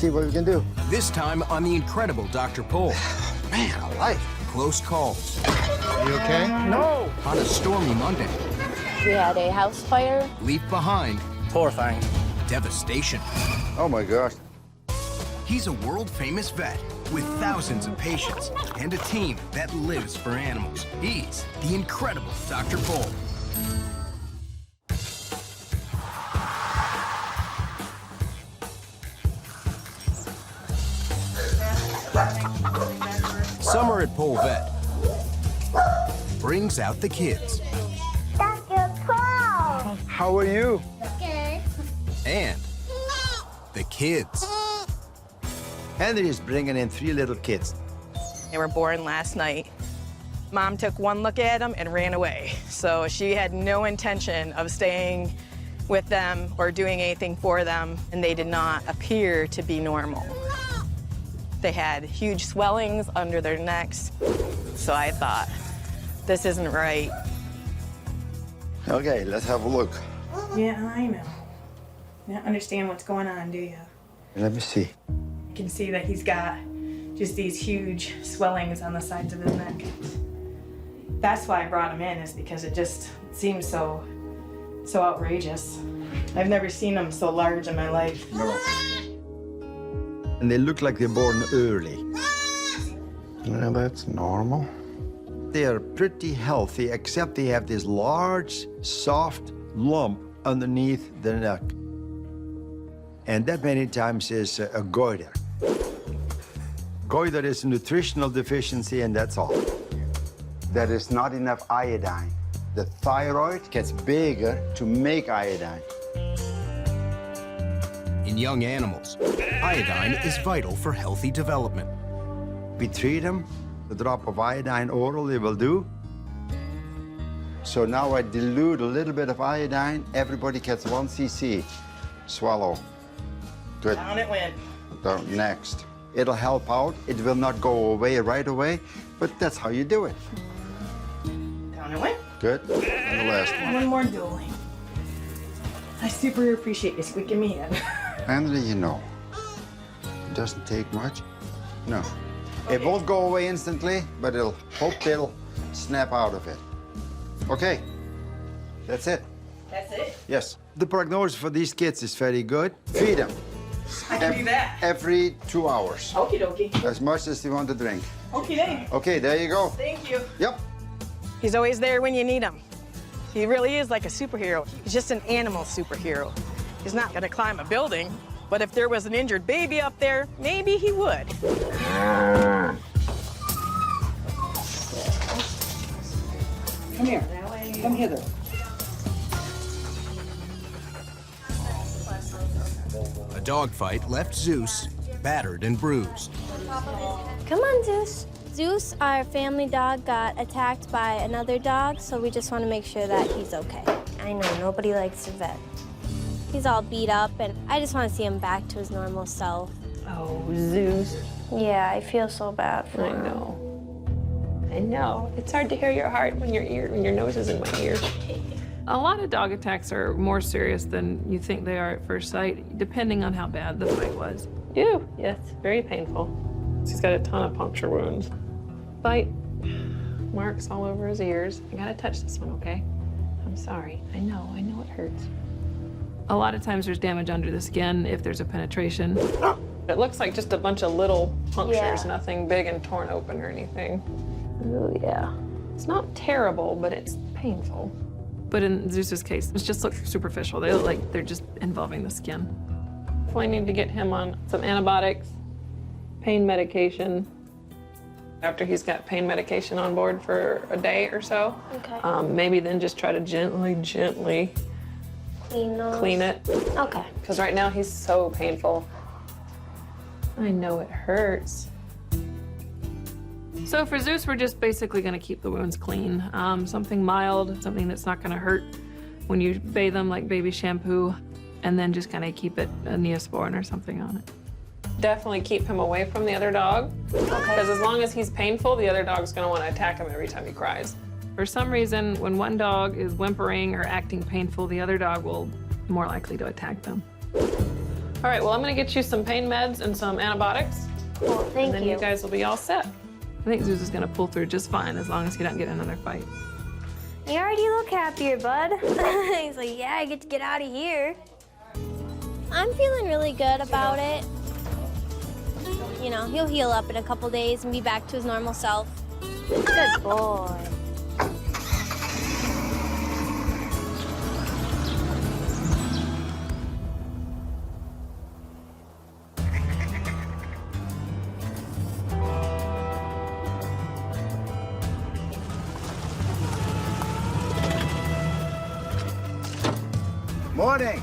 see what we can do. This time on the incredible Dr. Pol. Man, alive. Close calls Are you okay? No. on a stormy Monday. We had a house fire. Leave behind Horrifying. devastation. Oh my gosh. He's a world-famous vet with thousands of patients and a team that lives for animals. He's the incredible Dr. Pol. Summer at Pol Vet brings out the kids Dr. Paul. How are you? Good. and the kids. Henry is bringing in 3 little kids. They were born last night. Mom took one look at them and ran away. So she had no intention of staying with them or doing anything for them, and they did not appear to be normal. They had huge swellings under their necks. So I thought, this isn't right. Okay, let's have a look. Yeah, I know. You don't understand what's going on, do you? Let me see. You can see that he's got just these huge swellings on the sides of his neck. That's why I brought him in, is because it just seems so outrageous. I've never seen them so large in my life. No. And they look like they're born early. Yeah, that's normal. They are pretty healthy, except they have this large, soft lump underneath the neck. And that many times is a goiter. Goiter is a nutritional deficiency, and that's all. There is not enough iodine. The thyroid gets bigger to make iodine. In young animals, iodine is vital for healthy development. We treat them. A drop of iodine oral, they will do. So now I dilute a little bit of iodine. Everybody gets 1 cc. Swallow. Good. Down it went. Down. Next. It'll help out. It will not go away right away, but that's how you do it. Down it went. Good. And the last one. One more dueling. I super appreciate you squeaking me in. Henry, you know, it doesn't take much. No. It won't go away instantly, but hope it'll snap out of it. Okay. That's it. That's it. Yes. The prognosis for these kids is very good. Feed them. I can do that. Every 2 hours. Okie dokie. As much as they want to drink. Okie dokie. Okay, there you go. Thank you. Yep. He's always there when you need him. He really is like a superhero. He's just an animal superhero. He's not gonna climb a building, but if there was an injured baby up there, maybe he would. Come here. Come hither. A dogfight left Zeus battered and bruised. Come on, Zeus. Zeus, our family dog, got attacked by another dog, so we just want to make sure that he's okay. I know, nobody likes a vet. He's all beat up, and I just want to see him back to his normal self. Oh, Zeus. Yeah, I feel so bad for I him. know. I know. It's hard to hear your heart when your nose is in my ear. A lot of dog attacks are more serious than you think they are at first sight, depending on how bad the fight was. Ew, yes, very painful. He's got a ton of puncture wounds. Bite marks all over his ears. I gotta touch this one, okay? I'm sorry. I know it hurts. A lot of times there's damage under the skin if there's a penetration. It looks like just a bunch of little punctures, Yeah. nothing big and torn open or anything. Oh, yeah. It's not terrible, but it's painful. But in Zeus's case, it just looks superficial. They look like they're just involving the skin. We need to get him on some antibiotics, pain medication. After he's got pain medication on board for a day or so, Okay. maybe then just try to gently Clean those. clean it. Okay. Because right now he's so painful. I know it hurts. So for Zeus, we're just basically gonna keep the wounds clean. Something mild, something that's not gonna hurt when you bathe them, like baby shampoo, and then just kind of keep it a Neosporin or something on it. Definitely keep him away from the other dog, because as long as he's painful, the other dog's gonna wanna attack him every time he cries. For some reason, when one dog is whimpering or acting painful, the other dog will more likely to attack them. All right, well, I'm gonna get you some pain meds and some antibiotics. Well, thank And then you guys will be all set. I think Zeus is gonna pull through just fine as long as he doesn't get in another fight. You already look happier, bud. He's like, yeah, I get to get out of here. I'm feeling really good about it. You know, he'll heal up in a couple days and be back to his normal self. Good boy. Morning.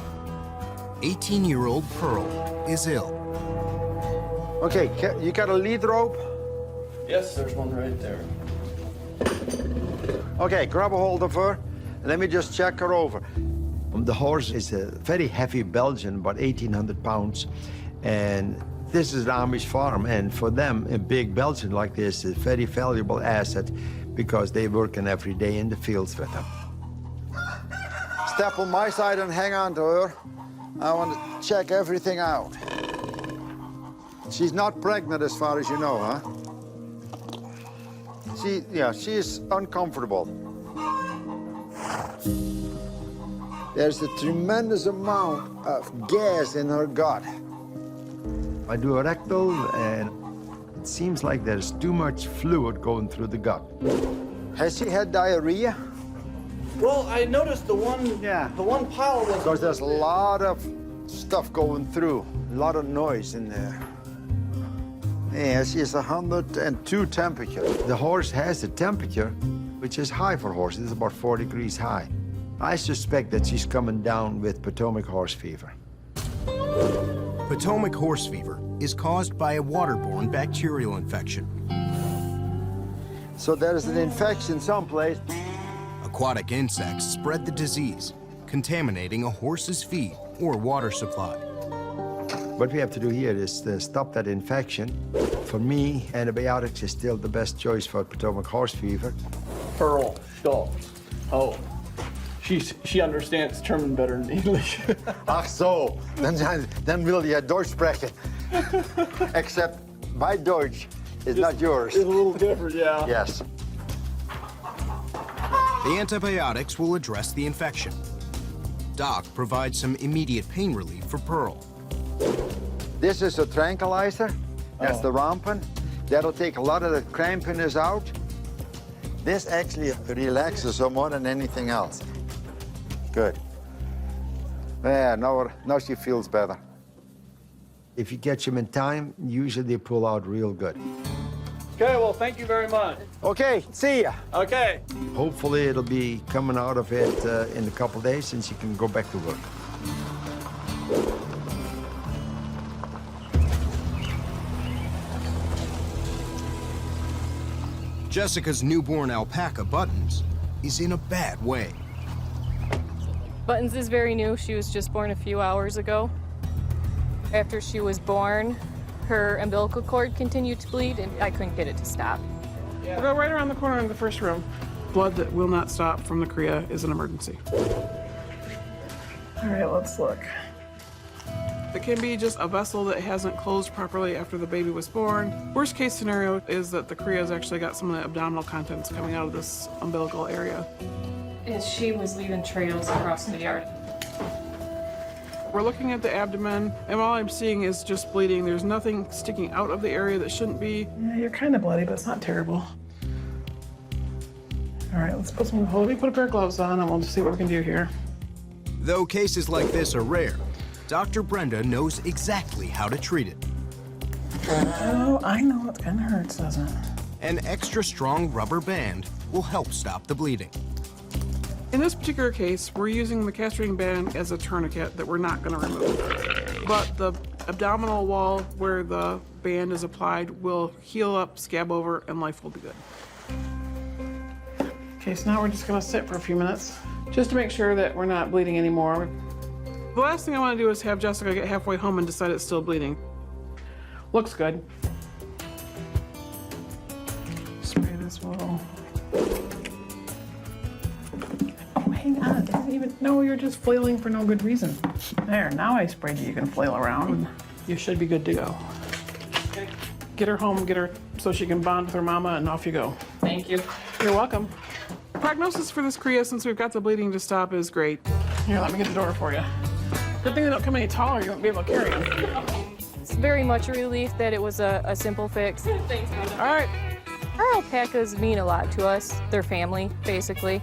18-year-old Pearl is ill. Okay, you got a lead rope? Yes, there's one right there. Okay, grab a hold of her. Let me just check her over. The horse is a very heavy Belgian, about 1,800 pounds. And this is an Amish farm. And for them, a big Belgian like this is a very valuable asset because they working every day in the fields with them. Step on my side and hang on to her. I want to check everything out. She's not pregnant as far as you know, huh? She is uncomfortable. There's a tremendous amount of gas in her gut. I do a rectal, and it seems like there's too much fluid going through the gut. Has she had diarrhea? Well, I noticed the one pile was... Because there's a lot of stuff going through, a lot of noise in there. Yeah, she's 102 temperature. The horse has a temperature which is high for horses. It's about 4 degrees high. I suspect that she's coming down with Potomac horse fever. Potomac horse fever is caused by a waterborne bacterial infection. So there's an infection someplace. Aquatic insects spread the disease, contaminating a horse's feed or water supply. What we have to do here is to stop that infection. For me, antibiotics is still the best choice for Potomac horse fever. Pearl Schultz. Oh, she understands German better than English. Ach so, then will you Deutsch sprechen. Except my Deutsch is not yours. It's a little different, yeah. Yes. The antibiotics will address the infection. Doc provides some immediate pain relief for Pearl. This is a tranquilizer. That's the Rampin. That'll take a lot of the crampiness out. This actually relaxes her more than anything else. Good. Yeah, now she feels better. If you catch them in time, usually they pull out real good. Okay, well, thank you very much. Okay, see ya. Okay. Hopefully it'll be coming out of it in a couple days and she can go back to work. Jessica's newborn alpaca, Buttons, is in a bad way. Buttons is very new. She was just born a few hours ago. After she was born, her umbilical cord continued to bleed, and I couldn't get it to stop. We'll go right around the corner in the first room. Blood that will not stop from the chorea is an emergency. All right, let's look. It can be just a vessel that hasn't closed properly after the baby was born. Worst case scenario is that the chorea has actually got some of the abdominal contents coming out of this umbilical area. As she was leaving trails across the yard. We're looking at the abdomen, and all I'm seeing is just bleeding. There's nothing sticking out of the area that shouldn't be. Yeah, you're kind of bloody, but it's not terrible. All right, let's put some, let me put a pair of gloves on, and we'll just see what we can do here. Though cases like this are rare, Dr. Brenda knows exactly how to treat it. Oh, I know it kind of hurts, doesn't it? An extra strong rubber band will help stop the bleeding. In this particular case, we're using the castrating band as a tourniquet that we're not going to remove. But the abdominal wall where the band is applied will heal up, scab over, and life will be good. Okay, so now we're just going to sit for a few minutes just to make sure that we're not bleeding anymore. The last thing I want to do is have Jessica get halfway home and decide it's still bleeding. Looks good. Spray this little. Oh, hang on, it hasn't even even know you're just flailing for no good reason. There, now I sprayed you. You can flail around. You should be good to go. Get her home, get her so she can bond with her mama, and off you go. Thank you. You're welcome. Prognosis for this cria, since we've got the bleeding to stop, is great. Here, let me get the door for you. Good thing they don't come any taller. You won't be able to carry them. It's very much a relief that it was a simple fix. Thanks, Mother. All right. Our alpacas mean a lot to us. They're family, basically.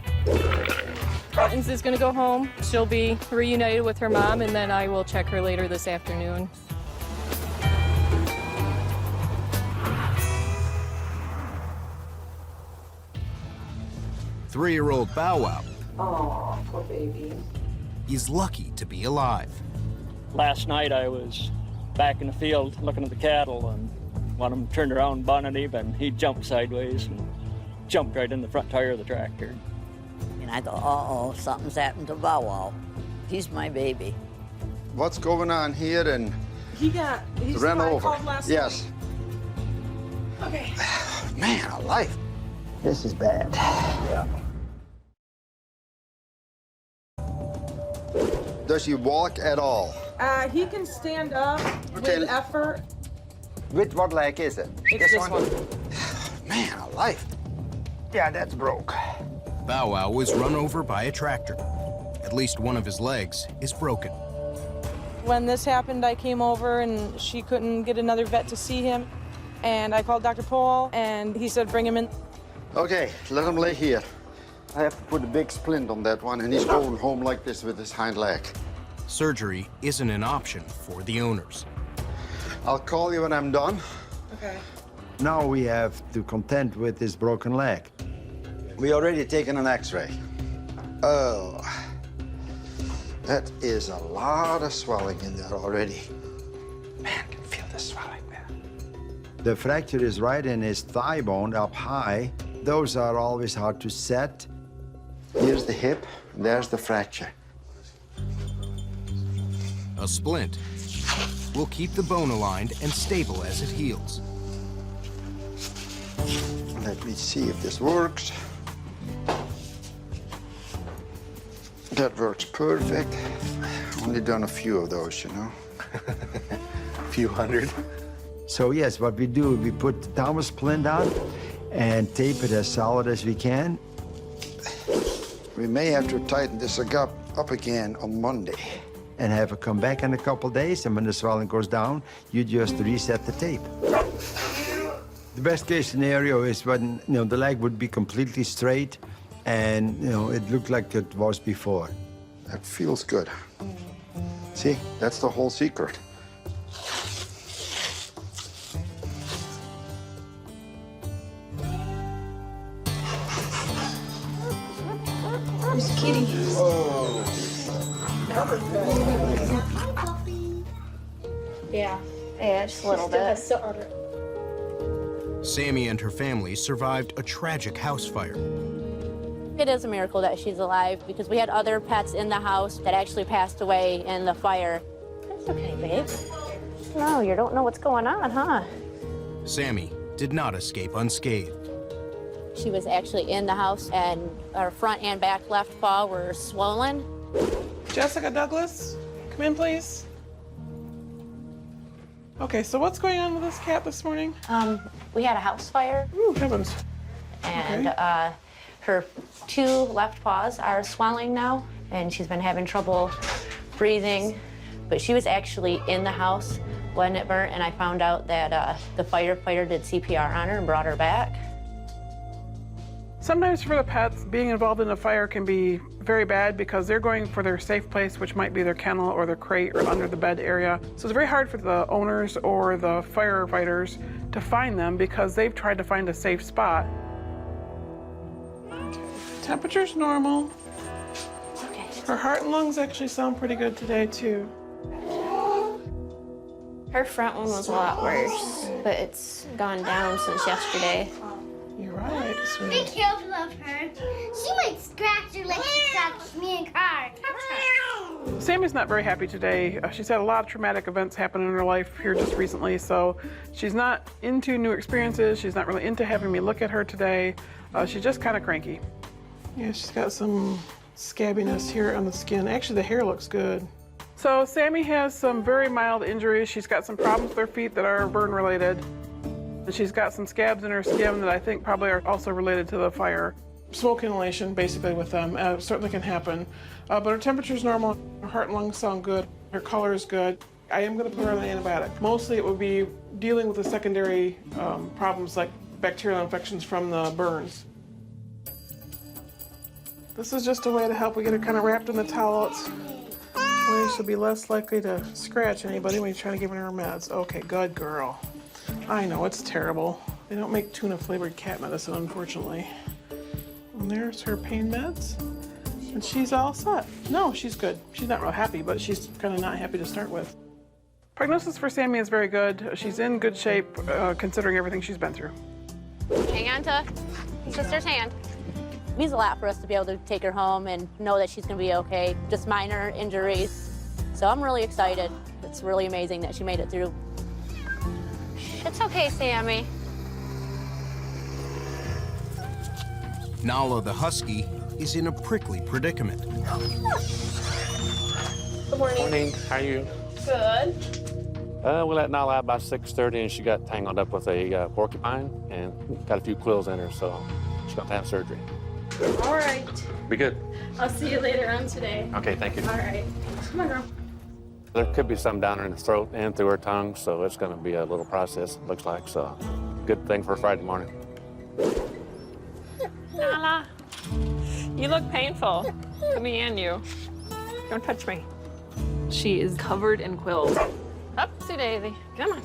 Buttons is gonna go home. She'll be reunited with her mom, and then I will check her later this afternoon. Three-year-old Bow Wow Oh, poor baby. is lucky to be alive. Last night I was back in the field looking at the cattle, and one of them turned around, bunted him, and he jumped sideways and jumped right in the front tire of the tractor. And I thought, uh-oh, something's happened to Bow Wow. He's my baby. What's going on here? And He's ran over. called last Yes. night. Okay. Man, alive. This is bad. Yeah. Does he walk at all? He can stand up Okay. with effort. Which what leg is it? It's this one. Man, alive. Yeah, that's broke. Bow Wow was run over by a tractor. At least one of his legs is broken. When this happened, I came over and she couldn't get another vet to see him. And I called Dr. Pol, and he said, bring him in. Okay, let him lay here. I have to put a big splint on that one, and he's going home like this with his hind leg. Surgery isn't an option for the owners. I'll call you when I'm done. Okay. Now we have to contend with this broken leg. We already taken an x-ray. Oh, that is a lot of swelling in there already. Man, I can feel the swelling there. The fracture is right in his thigh bone up high. Those are always hard to set. Here's the hip, and there's the fracture. A splint will keep the bone aligned and stable as it heals. Let me see if this works. That works perfect. Only done a few of those, you know. A few hundred. So yes, what we do, we put the Thomas splint on and tape it as solid as we can. We may have to tighten this up again on Monday and have it come back in a couple days, and when the swelling goes down, you just reset the tape. The best case scenario is when the leg would be completely straight and it looked like it was before. That feels good. See, that's the whole secret. Where's Kitty? Oh. Yeah, just a little bit. Sammy and her family survived a tragic house fire. It is a miracle that she's alive because we had other pets in the house that actually passed away in the fire. That's okay, babe. No, you don't know what's going on, huh? Sammy did not escape unscathed. She was actually in the house, and her front and back left paw were swollen. Jessica Douglas, come in, please. Okay, so what's going on with this cat this morning? We had a house fire. Ooh, heavens. And her two left paws are swelling now, and she's been having trouble breathing. But she was actually in the house when it burnt, and I found out that the firefighter did CPR on her and brought her back. Sometimes for the pets, being involved in a fire can be very bad because they're going for their safe place, which might be their kennel or their crate or under the bed area. So it's very hard for the owners or the firefighters to find them because they've tried to find a safe spot. Okay. Temperature's normal. Okay. Her heart and lungs actually sound pretty good today, too. Her front one was a lot worse, but it's gone down since yesterday. You're right, I sweetie. can't love her. She might scratch her like she scratched me in car. Sammy's not very happy today. She's had a lot of traumatic events happen in her life here just recently, so she's not into new experiences. She's not really into having me look at her today. She's just kind of cranky. Yeah, she's got some scabbiness here on the skin. Actually, the hair looks good. So Sammy has some very mild injuries. She's got some problems with her feet that are burn related. And she's got some scabs in her skin that I think probably are also related to the fire. Smoke inhalation, basically, with them certainly can happen. But her temperature's normal, her heart and lungs sound good, her color is good. I am going to put her on an antibiotic. Mostly it would be dealing with the secondary problems like bacterial infections from the burns. This is just a way to help. We get her kind of wrapped in the towel. It's a way she'll be less likely to scratch anybody when you're trying to give her her meds. Okay, good girl. I know, it's terrible. They don't make tuna-flavored cat medicine, unfortunately. And there's her pain meds. And she's all set. No, she's good. She's not real happy, but she's kind of not happy to start with. Prognosis for Sammy is very good. She's in good shape, considering everything she's been through. Hang on to sister's hand. It means a lot for us to be able to take her home and know that she's going to be okay. Just minor injuries. So I'm really excited. It's really amazing that she made it through. It's okay, Sammy. Nala the husky is in a prickly predicament. Good morning. Morning. How are you? Good. We let Nala out by 6:30, and she got tangled up with a porcupine and got a few quills in her, so she's going to have surgery. All right. Be good. I'll see you later on today. Okay, thank you. All right. Come on, girl. There could be some down in the throat and through her tongue, so it's going to be a little process, it looks like, so good thing for Friday morning. Nala, you look painful. Me and you. Don't touch me. She is covered in quills. Upsy daisy. Come on.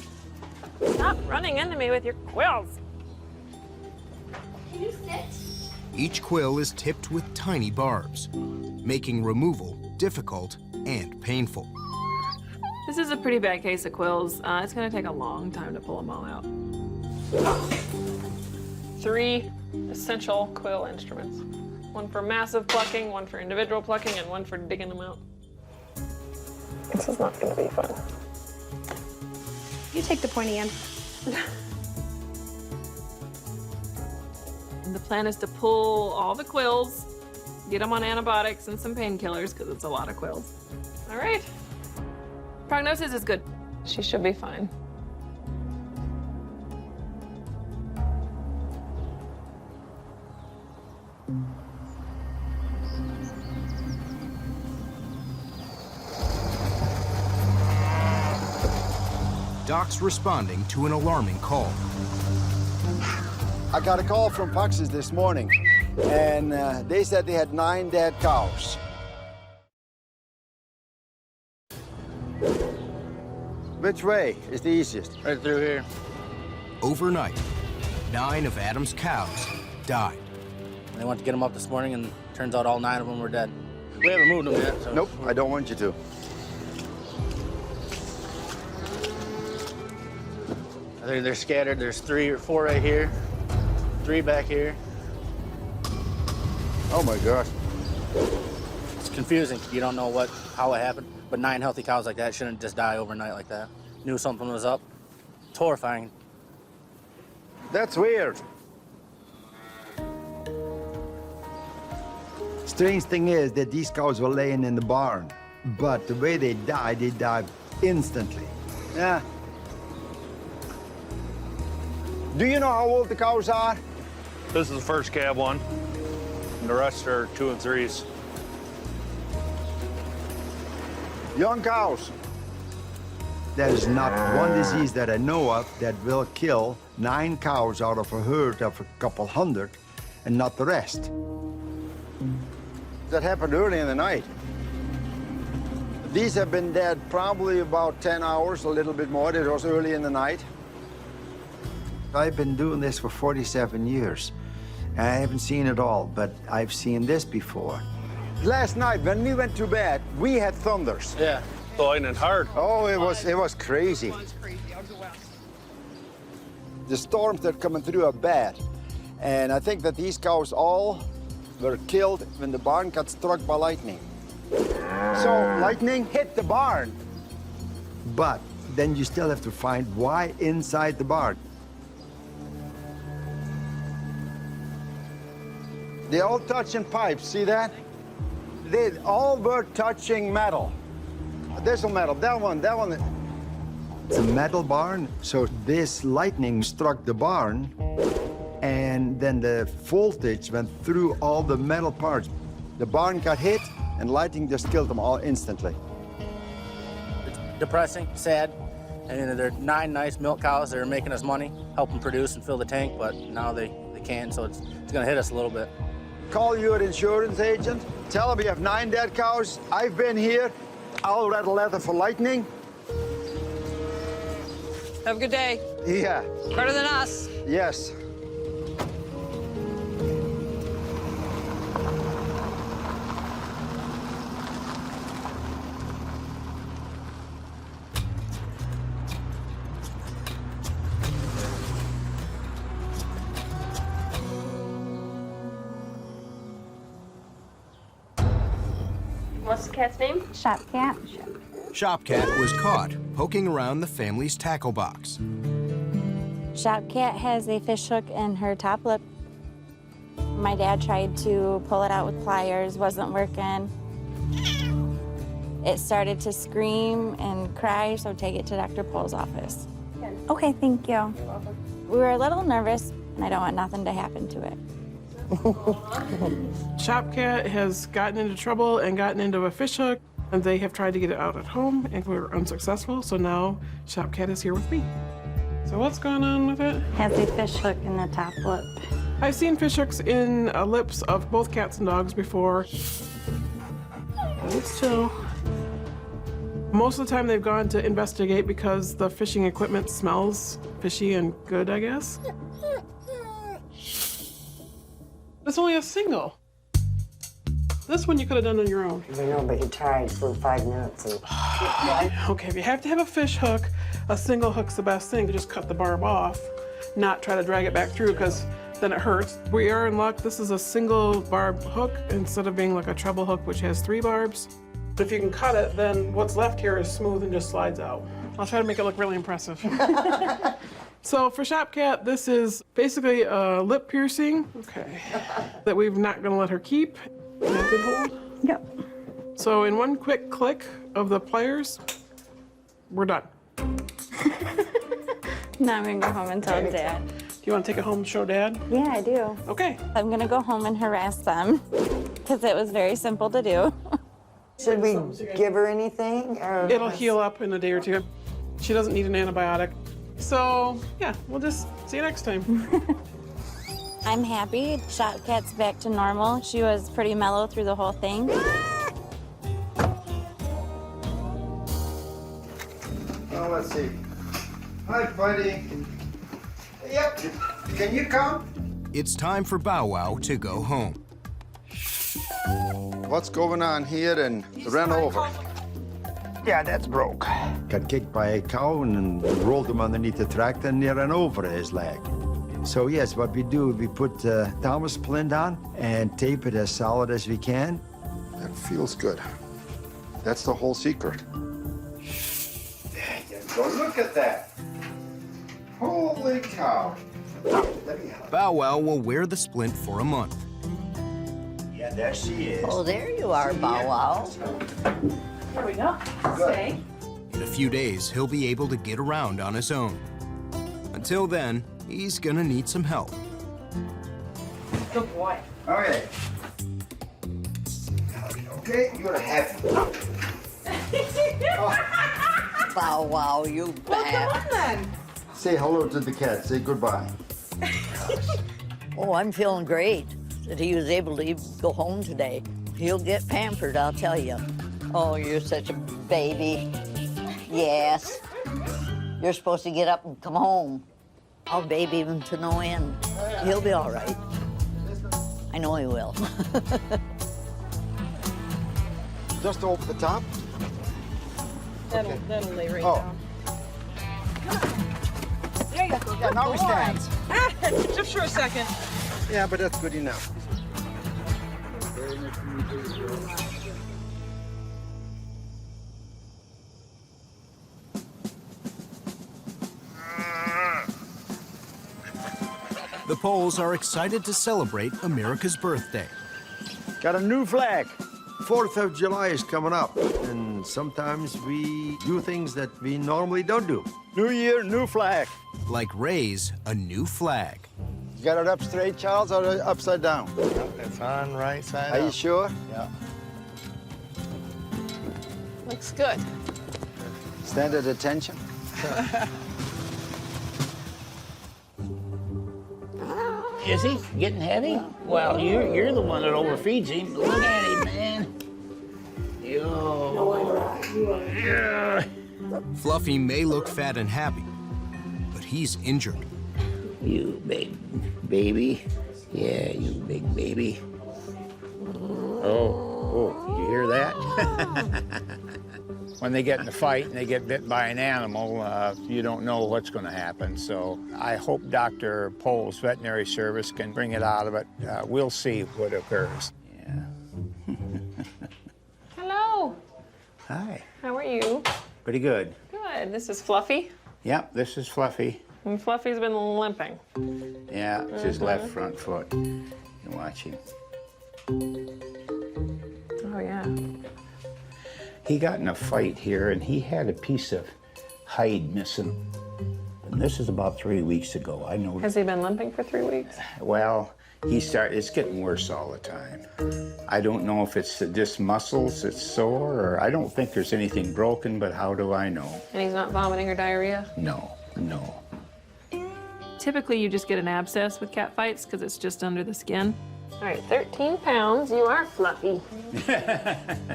Stop running into me with your quills. Can you sit? Each quill is tipped with tiny barbs, making removal difficult and painful. This is a pretty bad case of quills. It's going to take a long time to pull them all out. 3 essential quill instruments. One for massive plucking, one for individual plucking, and one for digging them out. This is not going to be fun. You take the pointy end. The plan is to pull all the quills, get them on antibiotics and some painkillers, because it's a lot of quills. All right. Prognosis is good. She should be fine. Doc's responding to an alarming call. I got a call from Foxes this morning, and they said they had 9 dead cows. Which way is the easiest? Right through here. Overnight, 9 of Adam's cows died. They went to get them up this morning, and turns out all 9 of them were dead. We haven't moved them yet, so. Nope, I don't want you to. I think they're scattered. There's 3 or 4 right here, 3 back here. Oh my gosh. It's confusing. You don't know how it happened, but 9 healthy cows like that shouldn't just die overnight like that. Knew something was up. It's horrifying. That's weird. Strange thing is that these cows were laying in the barn, but the way they died instantly. Yeah. Do you know how old the cows are? This is the first cab one, and the rest are 2 and 3s. Young cows. There is not one disease that I know of that will kill 9 cows out of a herd of a couple hundred and not the rest. That happened early in the night. These have been dead probably about 10 hours, a little bit more. It was early in the night. I've been doing this for 47 years. I haven't seen it all, but I've seen this before. Last night, when we went to bed, we had thunders. Yeah. Lightning hard. Oh, it was crazy. The storms that are coming through are bad. And I think that these cows all were killed when the barn got struck by lightning. So lightning hit the barn. But then you still have to find why inside the barn. They all touching pipes, see that? They all were touching metal. This one metal, that one. It's a metal barn, so this lightning struck the barn, and then the voltage went through all the metal parts. The barn got hit, and lightning just killed them all instantly. It's depressing, sad. And there are 9 nice milk cows that are making us money, helping produce and fill the tank, but now they can't, so it's gonna hit us a little bit. Call your insurance agent, tell them you have 9 dead cows. I've been here. I'll write a letter for lightning. Have a good day. Yeah. Better than us. Yes. What's the cat's name? Shop Cat. Shop Cat was caught poking around the family's tackle box. Shop Cat has a fish hook in her top lip. My dad tried to pull it out with pliers, wasn't working. It started to scream and cry, so take it to Dr. Pohl's office. Okay, thank you. You're welcome. We were a little nervous, and I don't want nothing to happen to it. Shop Cat has gotten into trouble and gotten into a fish hook, and they have tried to get it out at home, and we were unsuccessful, so now Shop Cat is here with me. So what's going on with it? Has a fish hook in the top lip. I've seen fish hooks in lips of both cats and dogs before. It's chill. Most of the time they've gone to investigate because the fishing equipment smells fishy and good, I guess. It's only a single. This one you could have done on your own. I know, but he tried for 5 minutes. And... Okay, if you have to have a fish hook, a single hook's the best thing to just cut the barb off, not try to drag it back through because then it hurts. We are in luck. This is a single barb hook instead of being like a treble hook, which has 3 barbs. But if you can cut it, then what's left here is smooth and just slides out. I'll try to make it look really impressive. So for Shop Cat, this is basically a lip piercing, okay, that we're not gonna let her keep. Can I good hold? Yep. So in one quick click of the pliers, we're done. Now I'm gonna go home and tell Dad. Do you wanna take it home and show Dad? Yeah, I do. Okay. I'm gonna go home and harass them because it was very simple to do. Should we give her anything? Or... It'll heal up in a day or 2. She doesn't need an antibiotic. So, yeah, we'll just see you next time. I'm happy. Shop Cat's back to normal. She was pretty mellow through the whole thing. Oh, let's see. Hi, buddy. Yep. Can you come? It's time for Bow Wow to go home. What's going on here and ran over? Yeah, that's broke. Got kicked by a cow and rolled him underneath the tractor and he ran over his leg. So yes, what we do, we put Thomas splint on and tape it as solid as we can. That feels good. That's the whole secret. There you go, look at that. Holy cow. Let me help. Bow Wow will wear the splint for a month. Yeah, there she is. Oh, there you are, Bow Wow. There we go. Stay. In a few days, he'll be able to get around on his own. Until then, he's gonna need some help. Good boy. Okay. Okay, you're happy. Bow Wow, you bad. Come on then. Say hello to the cat. Say goodbye. Oh, I'm feeling great that he was able to go home today. He'll get pampered, I'll tell you. Oh, you're such a baby. Yes. You're supposed to get up and come home. I'll baby him to no end. He'll be all right. I know he will. Just over the top. That'll lay right Oh. down. There you go. Yeah, now we stand. Just for a second. Yeah, but that's good enough. The Poles are excited to celebrate America's birthday. Got a new flag. 4th of July is coming up, and sometimes we do things that we normally don't do. New year, new flag. Like raise a new flag. You got it up straight, Charles, or upside down? It's on right side Are up. you sure? Yeah. Looks good. Stand at attention. Is he getting heavy? Well, you're the one that overfeeds him. Look at him, man. Yo. Fluffy may look fat and happy, but he's injured. You big baby. Yeah, you big baby. Oh, you hear that? When they get in a fight and they get bit by an animal, you don't know what's going to happen. So I hope Dr. Pol's veterinary service can bring it out of it. We'll see what occurs. Hello. Hi. How are you? Pretty good. Good. This is Fluffy. Yep, this is Fluffy. And Fluffy's been limping. Yeah, it's his left front foot. You watch him. Oh, yeah. He got in a fight here, and he had a piece of hide missing. And this is about 3 weeks ago. I know. Has he been limping for 3 weeks? Well, it's getting worse all the time. I don't know if it's just muscles that's sore, or I don't think there's anything broken, but how do I know? And he's not vomiting or diarrhea? No, no. Typically, you just get an abscess with cat fights because it's just under the skin. All right, 13 pounds. You are Fluffy. All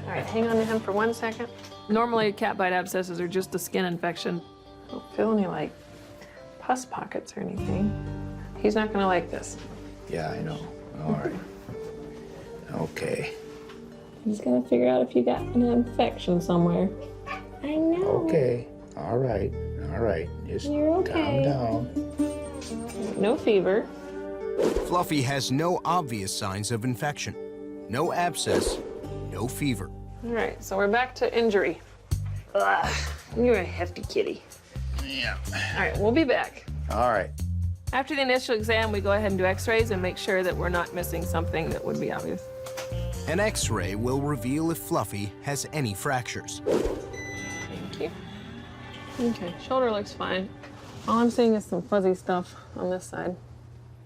right, hang on to him for 1 second. Normally, cat bite abscesses are just a skin infection. I don't feel any, like, pus pockets or anything. He's not going to like this. Yeah, I know. All right. Okay. He's going to figure out if you got an infection somewhere. I know. Okay. All right. All right. Just You're okay. calm down. No fever. Fluffy has no obvious signs of infection. No abscess, no fever. All right, so we're back to injury. Ugh, you're a hefty kitty. Yeah. All right, we'll be back. All right. After the initial exam, we go ahead and do x-rays and make sure that we're not missing something that would be obvious. An x-ray will reveal if Fluffy has any fractures. Thank you. Okay, shoulder looks fine. All I'm seeing is some fuzzy stuff on this side.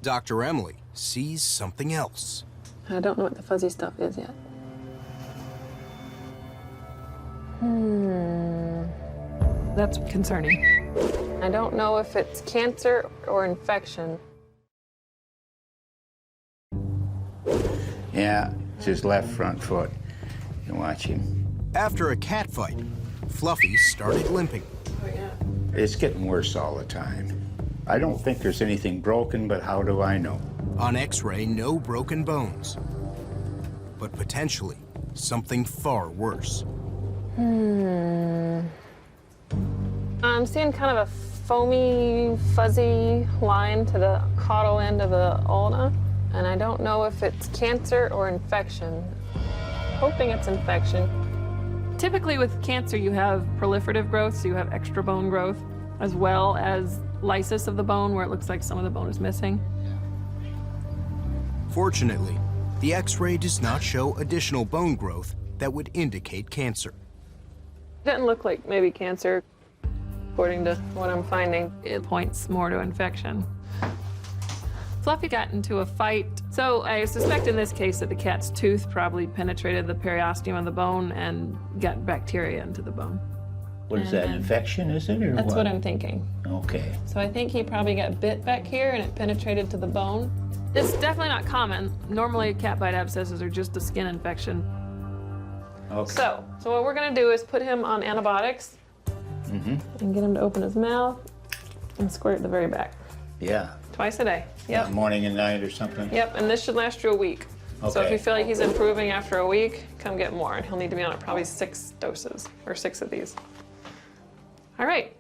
Dr. Emily sees something else. I don't know what the fuzzy stuff is yet. That's concerning. I don't know if it's cancer or infection. Yeah, it's his left front foot. You watch him. After a cat fight, Fluffy started limping. Oh, yeah. It's getting worse all the time. I don't think there's anything broken, but how do I know? On x-ray, no broken bones. But potentially something far worse. I'm seeing kind of a foamy, fuzzy line to the caudal end of the ulna, and I don't know if it's cancer or infection. Hoping it's infection. Typically with cancer, you have proliferative growth, so you have extra bone growth, as well as lysis of the bone, where it looks like some of the bone is missing. Fortunately, the x-ray does not show additional bone growth that would indicate cancer. Doesn't look like maybe cancer, according to what I'm finding. It points more to infection. Fluffy got into a fight. So I suspect in this case that the cat's tooth probably penetrated the periosteum of the bone and got bacteria into the bone. What is that, an infection, is it, or That's what I'm thinking. Okay. So I think he probably got bit back here and it penetrated to the bone. It's definitely not common. Normally, cat bite abscesses are just a skin infection. Okay. So what we're gonna do is put him on antibiotics and get him to open his mouth and squirt at the very back. Yeah. Twice a day. Yep. Morning and night or something? Yep, and this should last you a week. So if Okay. you feel like he's improving after a week, come get more. And he'll need to be on it probably 6 doses, or 6 of these. All right.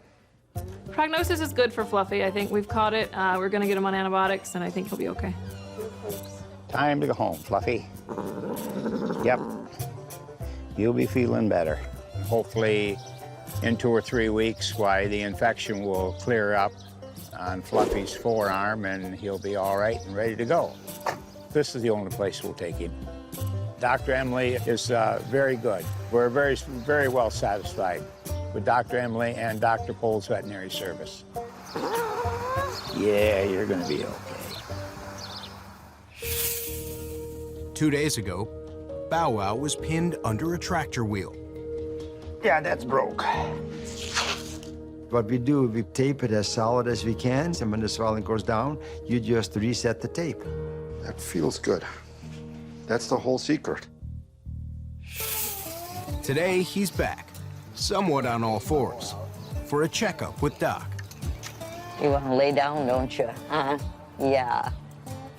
Prognosis is good for Fluffy. I think we've caught it. We're gonna get him on antibiotics, and I think he'll be okay. Time to go home, Fluffy. Yep. You'll be feeling better. Hopefully, in 2 or 3 weeks, the infection will clear up on Fluffy's forearm, and he'll be all right and ready to go. This is the only place we'll take him. Dr. Emily is very good. We're very well satisfied with Dr. Emily and Dr. Pol's veterinary service. Yeah, you're gonna be okay. 2 days ago, Bow Wow was pinned under a tractor wheel. Yeah, that's broke. What we do, we tape it as solid as we can, and when the swelling goes down, you just reset the tape. That feels good. That's the whole secret. Today, he's back, somewhat on all fours, for a checkup with Doc. You want to lay down, don't you? Yeah.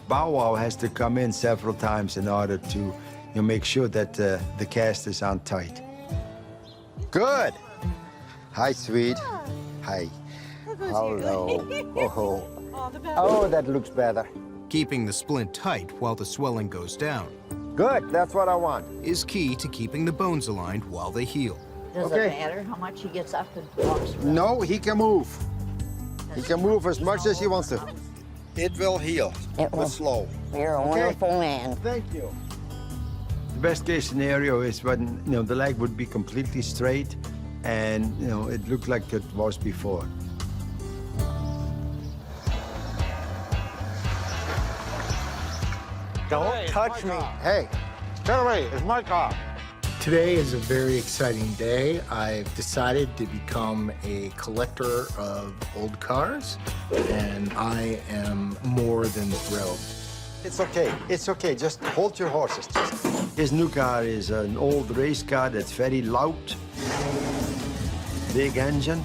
Bow Wow has to come in several times in order to make sure that the cast is on tight. Good. Hi, sweet. Hi. Hello. Oh, that looks better. Keeping the splint tight while the swelling goes down. Good, that's what I want. Is key to keeping the bones aligned while they heal. Does it matter how much he gets up and walks around? No, he can move. He can move as much as he wants to. It will heal, but slow. You're a wonderful man. Thank you. The best case scenario is when the leg would be completely straight and it looked like it was before. Don't touch me. Hey, Get away, it's my car. Today is a very exciting day. I've decided to become a collector of old cars, and I am more than thrilled. It's okay, just hold your horses. His new car is an old race car that's very loud. Big engine,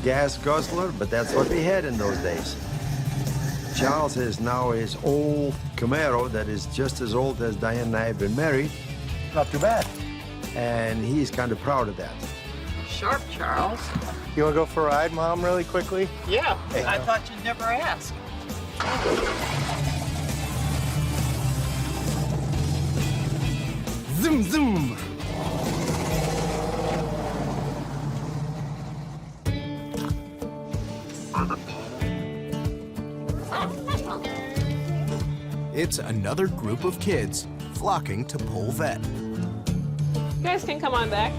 gas guzzler, but that's what we had in those days. Charles has now his old Camaro that is just as old as Diane and I have been married. Not too bad. And he's kind of proud of that. Sharp, Charles. You want to go for a ride, Mom, really quickly? Yeah, I thought you'd never ask. Zoom, zoom. It's another group of kids flocking to Pol Vet. You guys can come on back.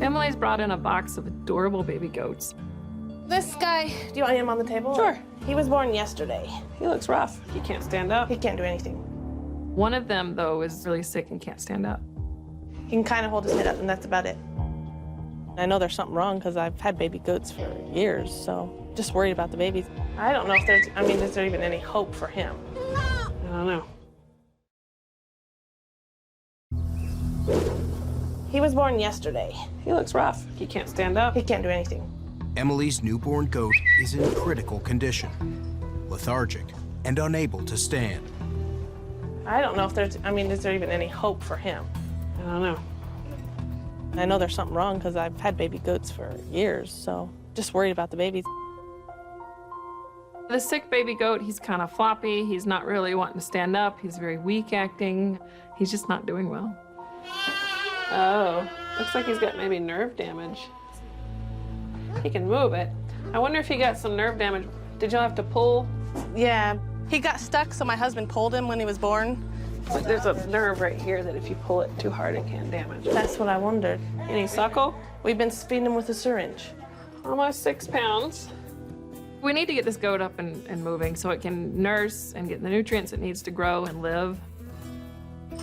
Emily's brought in a box of adorable baby goats. This guy, do you want him on the table? Sure. He was born yesterday. He looks rough. He can't stand up. He can't do anything. One of them, though, is really sick and can't stand up. He can kind of hold his head up, and that's about it. I know there's something wrong because I've had baby goats for years, so just worried about the babies. I don't know if there's, is there even any hope for him? I don't know. He was born yesterday. He looks rough. He can't stand up. He can't do anything. Emily's newborn goat is in critical condition, lethargic and unable to stand. I don't know if there's, is there even any hope for him? I don't know. I know there's something wrong because I've had baby goats for years, so just worried about the babies. The sick baby goat, he's kind of floppy. He's not really wanting to stand up. He's very weak acting. He's just not doing well. Oh, looks like he's got maybe nerve damage. He can move it. I wonder if he got some nerve damage. Did y'all have to pull? Yeah, he got stuck, so my husband pulled him when he was born. But there's a nerve right here that if you pull it too hard, it can damage. That's what I wondered. Any suckle? We've been feeding him with a syringe. Almost 6 pounds. We need to get this goat up and moving so it can nurse and get the nutrients it needs to grow and live.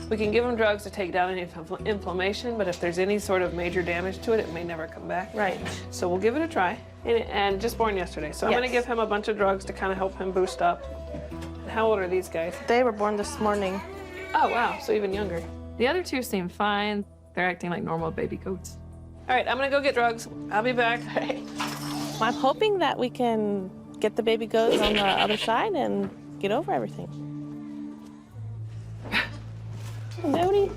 We can give him drugs to take down any inflammation, but if there's any sort of major damage to it, it may never come back. Right. So we'll give it a try. And just born yesterday, so I'm gonna give him a bunch of drugs to kind of help him boost up. How old are these guys? They were born this morning. Oh, wow, so even younger. The other two seem fine. They're acting like normal baby goats. All right, I'm gonna go get drugs. I'll be back. All right. I'm hoping that we can get the baby goats on the other side and get over everything. Nody.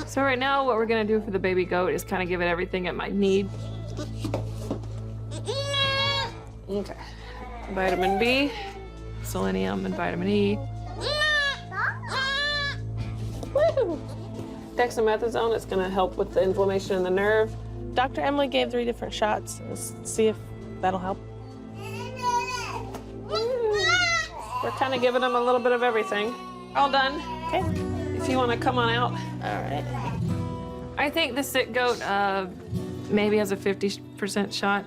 So right now, what we're gonna do for the baby goat is kind of give it everything it might need. Okay. Vitamin B, selenium, and vitamin E. Woo! Dexamethasone is gonna help with the inflammation in the nerve. Dr. Emily gave 3 different shots. Let's see if that'll help. We're kind of giving them a little bit of everything. All done. Okay. If you want to come on out. All right. I think the sick goat maybe has a 50% shot.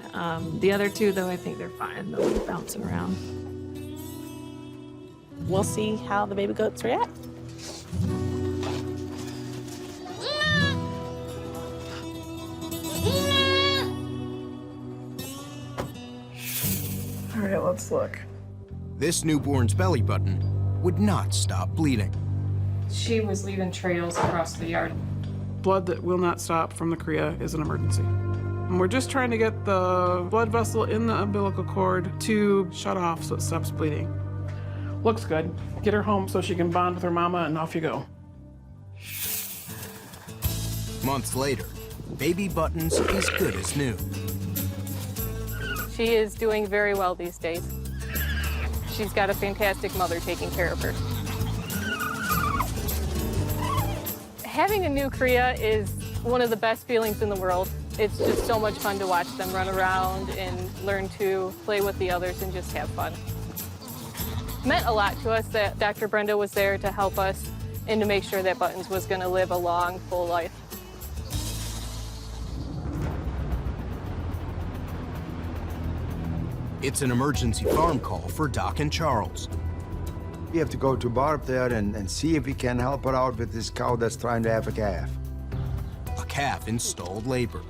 The other two, though, I think they're fine. They'll be bouncing around. We'll see how the baby goats react. All right, let's look. This newborn's belly button would not stop bleeding. She was leaving trails across the yard. Blood that will not stop from the cria is an emergency. And we're just trying to get the blood vessel in the umbilical cord to shut off so it stops bleeding. Looks good. Get her home so she can bond with her mama, and off you go. Months later, baby Buttons is good as new. She is doing very well these days. She's got a fantastic mother taking care of her. Having a new cria is one of the best feelings in the world. It's just so much fun to watch them run around and learn to play with the others and just have fun. It meant a lot to us that Dr. Brenda was there to help us and to make sure that Buttons was going to live a long, full life. It's an emergency farm call for Doc and Charles. We have to go to Barb there and see if we can help her out with this cow that's trying to have a calf. A calf in stalled labor.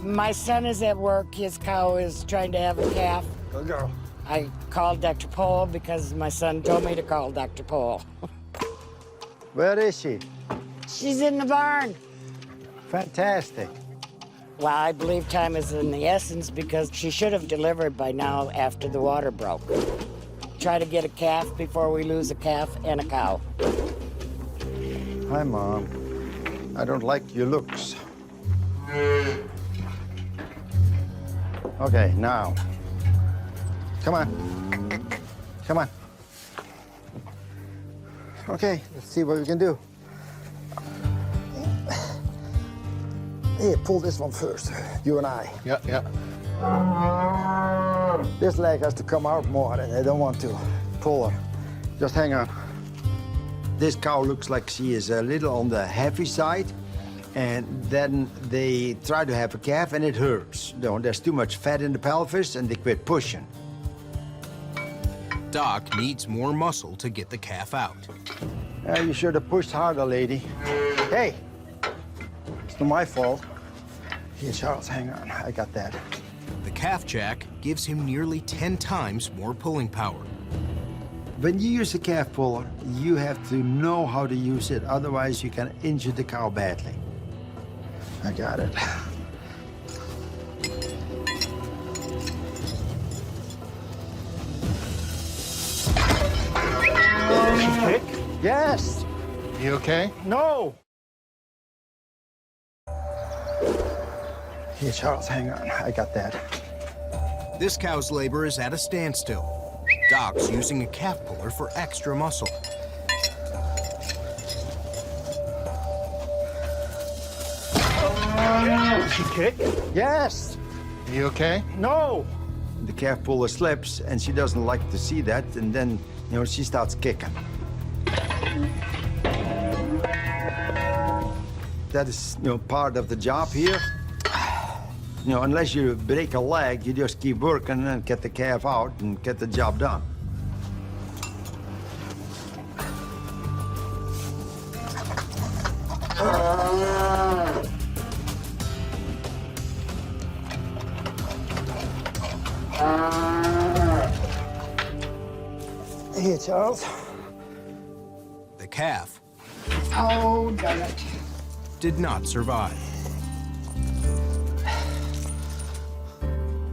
My son is at work. His cow is trying to have a calf. Good girl. I called Dr. Pol because my son told me to call Dr. Pol. Where is she? She's in the barn. Fantastic. Well, I believe time is in the essence because she should have delivered by now after the water broke. Try to get a calf before we lose a calf and a cow. Hi, Mom. I don't like your looks. Okay, now. Come on. Come on. Okay, let's see what we can do. Here, pull this one first, you and I. Yeah. This leg has to come out more, and I don't want to pull her. Just hang on. This cow looks like she is a little on the heavy side, and then they try to have a calf, and it hurts. You know, there's too much fat in the pelvis, and they quit pushing. Doc needs more muscle to get the calf out. You should have pushed harder, lady. Hey, it's not my fault. Here, Charles, hang on. I got that. The calf jack gives him nearly 10 times more pulling power. When you use a calf puller, you have to know how to use it, otherwise you can injure the cow badly. I got it. Kick? Yes. You okay? No. Here, Charles, hang on. I got that. This cow's labor is at a standstill. Doc's using a calf puller for extra muscle. Did she kick? Yes. You okay? No. The calf puller slips, and she doesn't like to see that, and then, you know, she starts kicking. That is, you know, part of the job here. You know, unless you break a leg, you just keep working and get the calf out and get the job done. Here, Charles. The calf Oh, damn it. did not survive.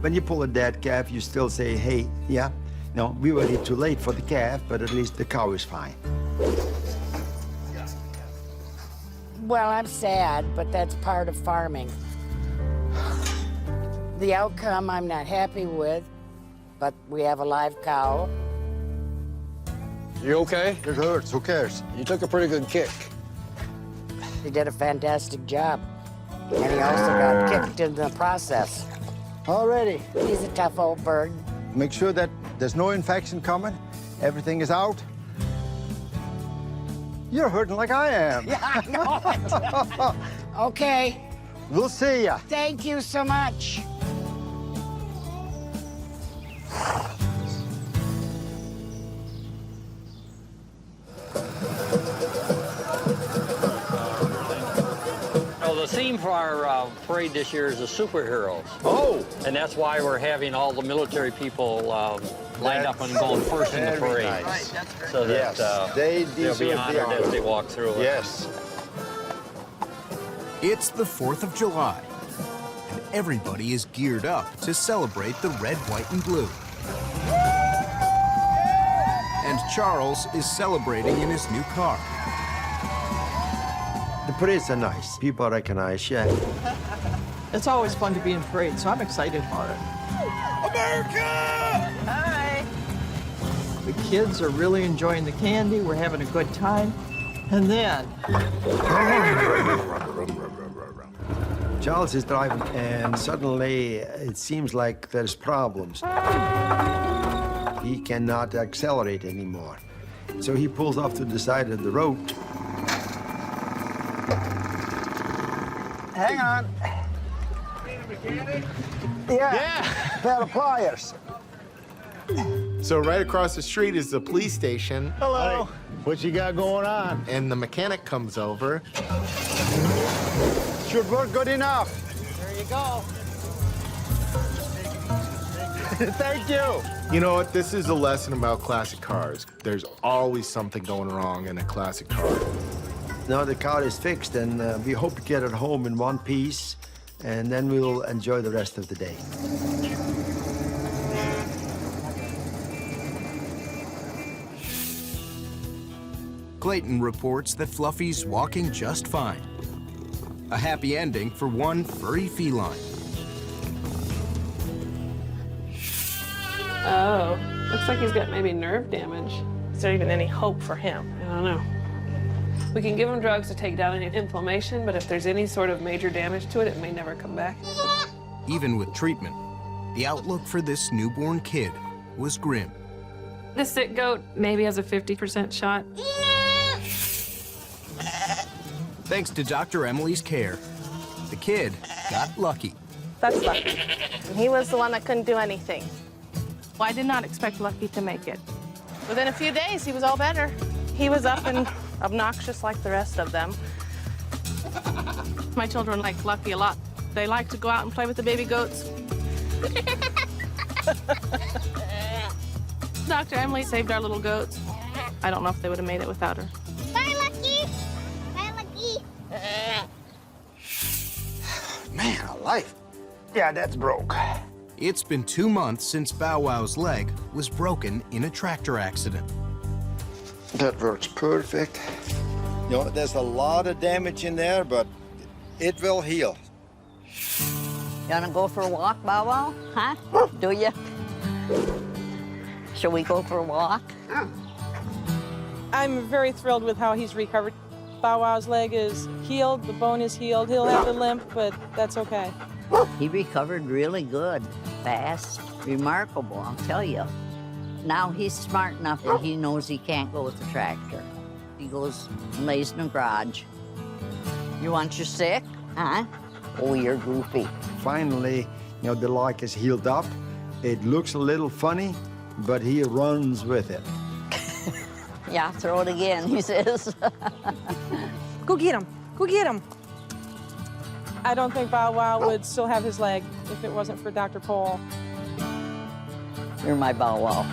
When you pull a dead calf, you still say, hey, yeah, no, we were too late for the calf, but at least the cow is fine. Well, I'm sad, but that's part of farming. The outcome I'm not happy with, but we have a live cow. You okay? It hurts, who cares? You took a pretty good kick. He did a fantastic job. And he also got kicked in the process. Already. He's a tough old bird. Make sure that there's no infection coming, everything is out. You're hurting like I am. Yeah, I know it. Okay. We'll see ya. Thank you so much. Well, the theme for our parade this year is the superheroes. Oh! And that's why we're having all the military people lined up and going first in the parade. Nice. Right, that's great. So that Yes, they'll be honored as they walk through. Yes. It's the 4th of July, and everybody is geared up to celebrate the red, white, and blue. And Charles is celebrating in his new car. The parades are nice. People recognize you. It's always fun to be in parade, so I'm excited about it. America! Hi! The kids are really enjoying the candy. We're having a good time. And then... Charles is driving, and suddenly it seems like there's problems. He cannot accelerate anymore. So he pulls off to the side of the road. Hang on. Yeah. Pair of pliers. So right across the street is the police station. Hello. What you got going on? And the mechanic comes over. Should work good enough. There you go. Thank you. You know what? This is a lesson about classic cars. There's always something going wrong in a classic car. Now the car is fixed, and we hope to get it home in one piece, and then we'll enjoy the rest of the day. Clayton reports that Fluffy's walking just fine. A happy ending for one furry feline. Oh, looks like he's got maybe nerve damage. Is there even any hope for him? I don't know. We can give him drugs to take down any inflammation, but if there's any sort of major damage to it, it may never come back. Even with treatment, the outlook for this newborn kid was grim. The sick goat maybe has a 50% shot. Thanks to Dr. Emily's care, the kid got lucky. That's Lucky. He was the one that couldn't do anything. Well, I did not expect Lucky to make it. Within a few days, he was all better. He was up and obnoxious like the rest of them. My children like Lucky a lot. They like to go out and play with the baby goats. Dr. Emily saved our little goats. I don't know if they would have made it without her. Bye, Lucky. Bye, Lucky. Man alive. Yeah, that's broke. It's been 2 months since Bow Wow's leg was broken in a tractor accident. That works perfect. You know, there's a lot of damage in there, but it will heal. You wanna go for a walk, Bow Wow? Huh? Do you? Shall we go for a walk? I'm very thrilled with how he's recovered. Bow Wow's leg is healed, the bone is healed. He'll have a limp, but that's okay. He recovered really good, fast, remarkable, I'll tell you. Now he's smart enough that he knows he can't go with the tractor. He goes and lays in the garage. You want your sick? Huh? Oh, you're goofy. Finally, you know, the leg is healed up. It looks a little funny, but he runs with it. Yeah, throw it again, he says. Go get him. Go get him. I don't think Bow Wow would still have his leg if it wasn't for Dr. Pol. You're my Bow Wow.